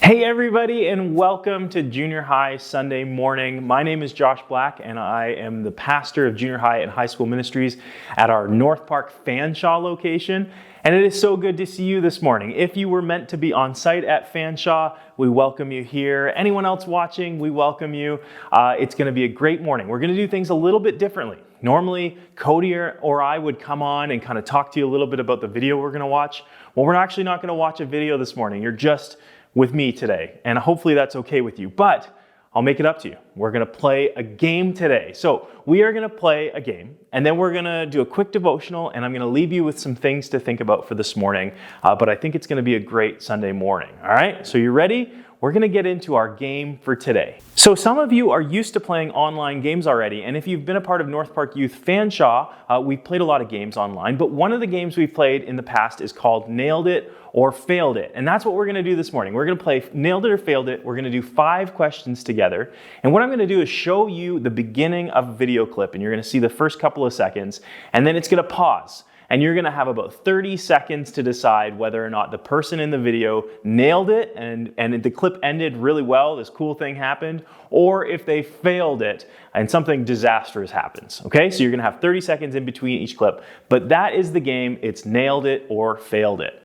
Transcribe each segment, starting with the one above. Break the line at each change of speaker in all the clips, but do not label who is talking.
Hey everybody, and welcome to Junior High Sunday Morning. My name is Josh Black and I am the pastor of Junior High and High School Ministries at our North Park Fanshawe location. And it is so good to see you this morning. If you were meant to be on site at Fanshawe, we welcome you here. Anyone else watching, we welcome you. It's going to be a great morning. We're going to do things a little bit differently. Normally, Cody or I would come on and kind of talk to you a little bit about the video we're going to watch. Well, we're actually not going to watch a video this morning. You're just with me today, and hopefully that's okay with you, but I'll make it up to you. We're gonna play a game today. So we are gonna play a game, and then we're gonna do a quick devotional, and I'm gonna leave you with some things to think about for this morning, but I think it's gonna be a great Sunday morning, all right? So you ready? We're gonna get into our game for today. So some of you are used to playing online games already, and if you've been a part of North Park Youth Fanshawe, we've played a lot of games online, but one of the games we've played in the past is called Nailed It or Failed It, and that's what we're gonna do this morning. We're gonna play Nailed It or Failed It. We're gonna do 5 questions together, and what I'm gonna do is show you the beginning of a video clip, and you're gonna see the first couple of seconds, and then it's gonna pause. And you're gonna have about 30 seconds to decide whether or not the person in the video nailed it and the clip ended really well, this cool thing happened, or if they failed it and something disastrous happens, okay? So you're gonna have 30 seconds in between each clip, but that is the game. It's Nailed It or Failed It.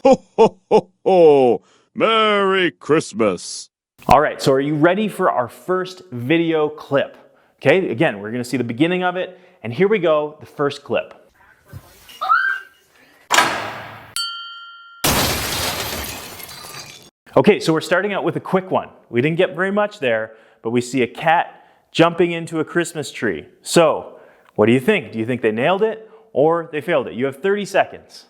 Ho, ho, ho, ho! Merry Christmas!
All right, so are you ready for our first video clip? Okay, again, we're gonna see the beginning of it, and here we go, the first clip. Okay, so we're starting out with a quick one. We didn't get very much there, but we see a cat jumping into a Christmas tree. So, what do you think? Do you think they nailed it or they failed it? You have 30 seconds.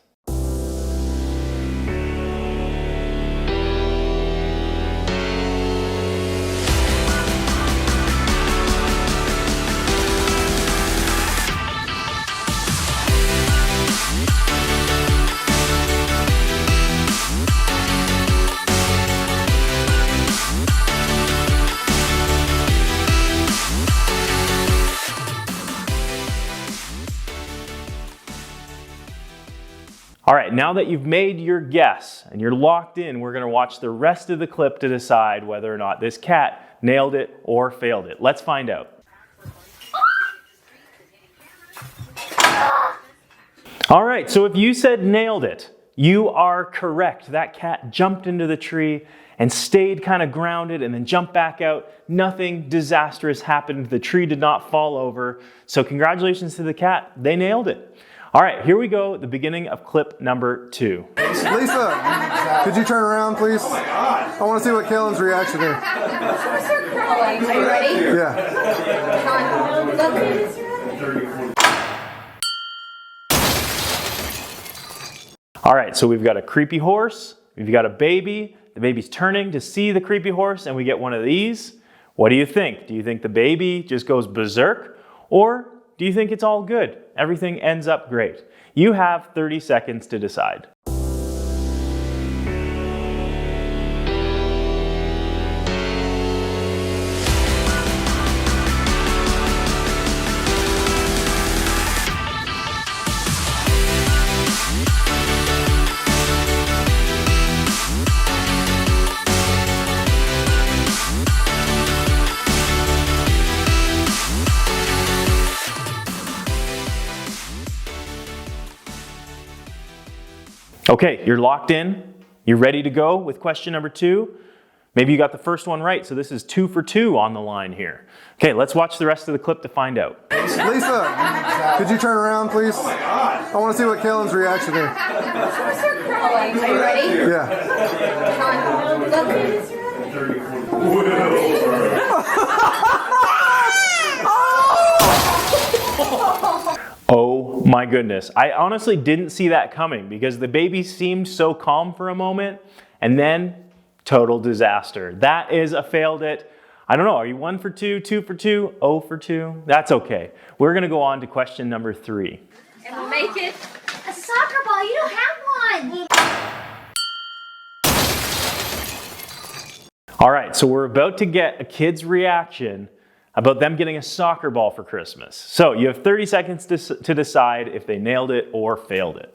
All right, now that you've made your guess and you're locked in, we're gonna watch the rest of the clip to decide whether or not this cat nailed it or failed it. Let's find out. All right, so if you said nailed it, you are correct. That cat jumped into the tree and stayed kind of grounded and then jumped back out. Nothing disastrous happened. The tree did not fall over. So congratulations to the cat. They nailed it. All right, here we go, the beginning of clip number 2.
Lisa, could you turn around, please? Oh my God. I want to see what Kellen's reaction is.
Are you ready?
Yeah.
All right, so we've got a creepy horse, we've got a baby, the baby's turning to see the creepy horse, and we get one of these. What do you think? Do you think the baby just goes berserk, or do you think it's all good? Everything ends up great. You have 30 seconds to decide. Okay, you're locked in. You're ready to go with question number 2. Maybe you got the first one right, so this is 2 for 2 on the line here. Okay, let's watch the rest of the clip to find out.
Lisa, could you turn around, please? Oh my God. I want to see what Kellen's reaction is.
Are you ready?
Yeah.
Oh my goodness. I honestly didn't see that coming because the baby seemed so calm for a moment and then total disaster. That is a failed it. I don't know, are you 1 for 2, 2 for 2, 0 for 2? That's okay. We're gonna go on to question number 3.
And we'll make it a soccer ball. You don't have one.
All right, so we're about to get a kid's reaction about them getting a soccer ball for Christmas. So you have 30 seconds to decide if they nailed it or failed it.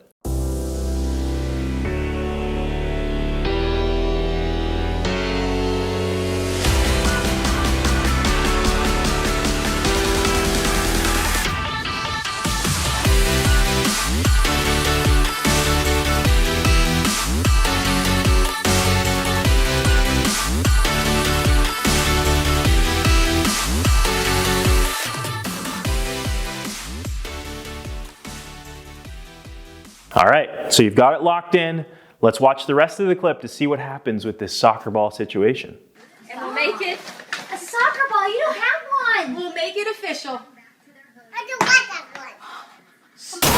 All right, so you've got it locked in. Let's watch the rest of the clip to see what happens with this soccer ball situation.
And we'll make it.
A soccer ball, you don't have one.
We'll make it official.
I don't want that one. Come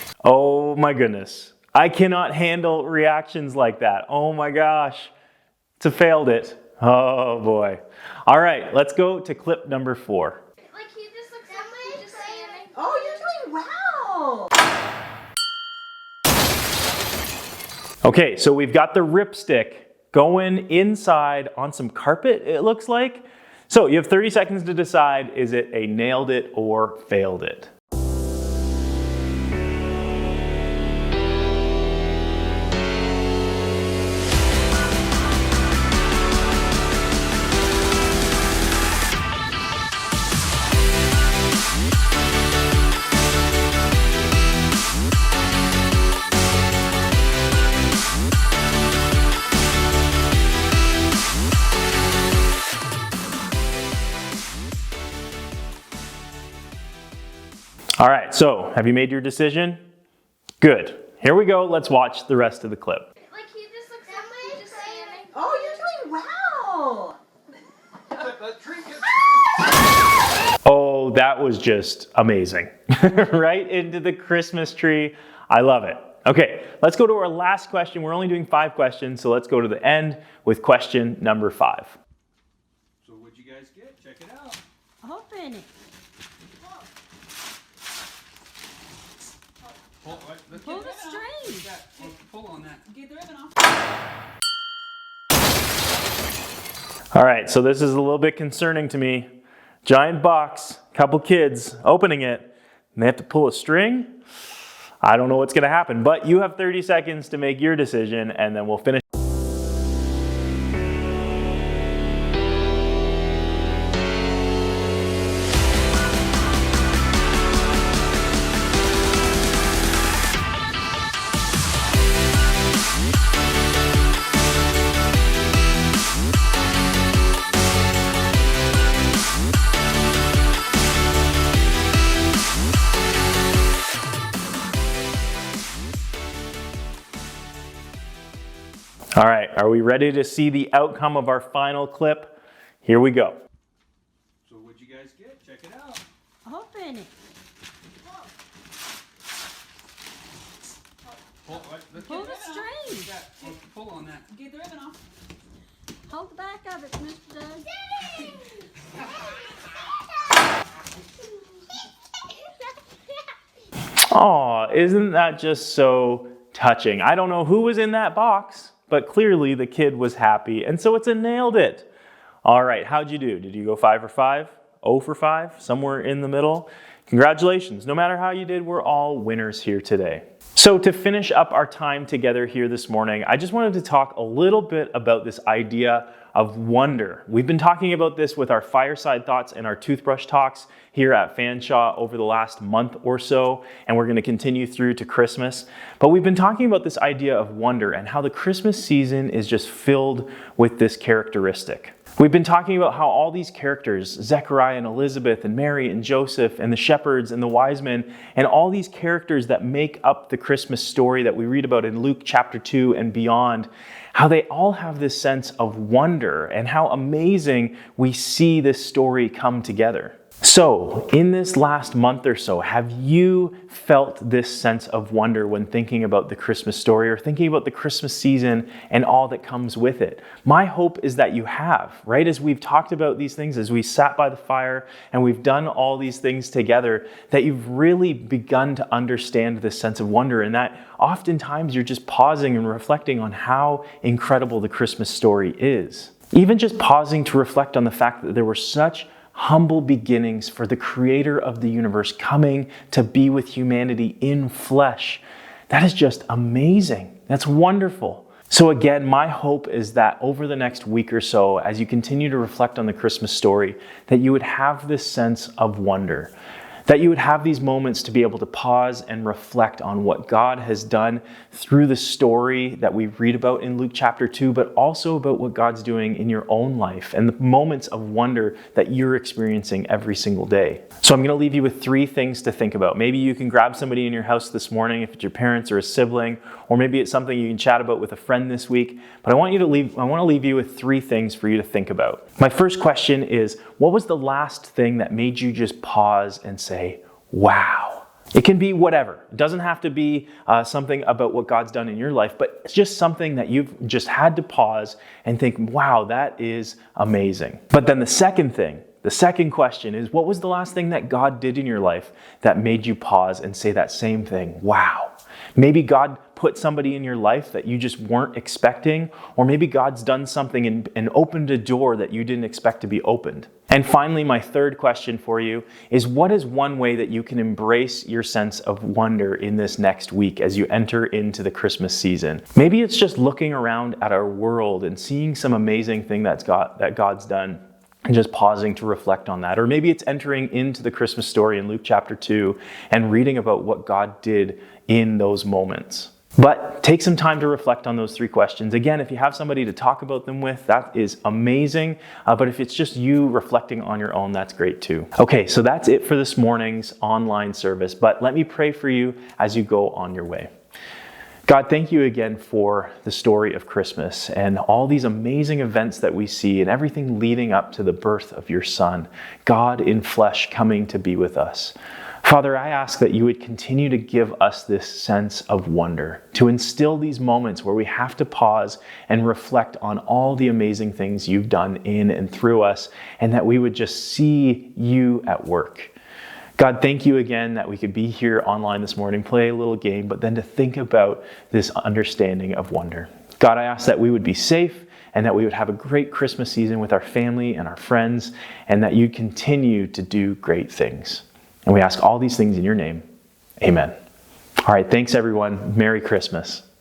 on.
Oh my goodness. I cannot handle reactions like that. Oh my gosh. It's a failed it. Oh boy. All right, let's go to clip number 4.
Like he just looks that way, just saying.
Oh, you're doing well.
Okay, so we've got the ripstick going inside on some carpet, it looks like. So you have 30 seconds to decide, is it a nailed it or failed it? All right, so have you made your decision? Good. Here we go. Let's watch the rest of the clip.
Like he just looks that way, just saying.
Oh, you're doing well.
Oh, that was just amazing. Right into the Christmas tree. I love it. Okay, let's go to our last question. We're only doing 5 questions, so let's go to the end with question number 5.
So what'd you guys get? Check it out.
Open it. Pull the string.
Pull on that. Get the ribbon off.
All right, so this is a little bit concerning to me. Giant box, couple kids opening it, and they have to pull a string. I don't know what's gonna happen, but you have 30 seconds to make your decision, and then we'll finish. All right, are we ready to see the outcome of our final clip? Here we go.
So what'd you guys get? Check it out.
Open it. Pull the string.
Pull on that. Get the ribbon off.
Hold the back of it, Mr. Doug.
Aw, isn't that just so touching? I don't know who was in that box, but clearly the kid was happy, and so it's a nailed it. All right, how'd you do? Did you go 5 for 5? 0 for 5? Somewhere in the middle? Congratulations. No matter how you did, we're all winners here today. So to finish up our time together here this morning, I just wanted to talk a little bit about this idea of wonder. We've been talking about this with our fireside thoughts and our toothbrush talks here at Fanshawe over the last month or so, and we're going to continue through to Christmas. But we've been talking about this idea of wonder and how the Christmas season is just filled with this characteristic. We've been talking about how all these characters, Zechariah and Elizabeth and Mary and Joseph and the shepherds and the wise men, and all these characters that make up the Christmas story that we read about in Luke chapter 2 and beyond, how they all have this sense of wonder and how amazing we see this story come together. So, in this last month or so, have you felt this sense of wonder when thinking about the Christmas story or thinking about the Christmas season and all that comes with it? My hope is that you have, right? As we've talked about these things, as we sat by the fire and we've done all these things together, that you've really begun to understand this sense of wonder, and that oftentimes you're just pausing and reflecting on how incredible the Christmas story is. Even just pausing to reflect on the fact that there were such humble beginnings for the creator of the universe coming to be with humanity in flesh. That is just amazing. That's wonderful. So again, my hope is that over the next week or so, as you continue to reflect on the Christmas story, that you would have this sense of wonder. That you would have these moments to be able to pause and reflect on what God has done through the story that we read about in Luke chapter 2, but also about what God's doing in your own life and the moments of wonder that you're experiencing every single day. So I'm going to leave you with 3 things to think about. Maybe you can grab somebody in your house this morning, if it's your parents or a sibling, or maybe it's something you can chat about with a friend this week. But I want to leave you with 3 things for you to think about. My first question is, what was the last thing that made you just pause and say, wow? It can be whatever. It doesn't have to be something about what God's done in your life, but it's just something that you've just had to pause and think, wow, that is amazing. But then the second question is, what was the last thing that God did in your life that made you pause and say that same thing? Wow. Maybe God put somebody in your life that you just weren't expecting, or maybe God's done something and opened a door that you didn't expect to be opened. And finally, my third question for you is, what is one way that you can embrace your sense of wonder in this next week as you enter into the Christmas season? Maybe it's just looking around at our world and seeing some amazing thing that God's done, and just pausing to reflect on that. Or maybe it's entering into the Christmas story in Luke chapter 2 and reading about what God did in those moments. But take some time to reflect on those 3 questions. Again, if you have somebody to talk about them with, that is amazing. But if it's just you reflecting on your own, that's great too. Okay, so that's it for this morning's online service. But let me pray for you as you go on your way. God, thank you again for the story of Christmas and all these amazing events that we see and everything leading up to the birth of your Son, God in flesh coming to be with us. Father, I ask that you would continue to give us this sense of wonder, to instill these moments where we have to pause and reflect on all the amazing things you've done in and through us, and that we would just see you at work. God, thank you again that we could be here online this morning, play a little game, but then to think about this understanding of wonder. God, I ask that we would be safe and that we would have a great Christmas season with our family and our friends, and that you continue to do great things. And we ask all these things in your name. Amen. All right, thanks everyone. Merry Christmas.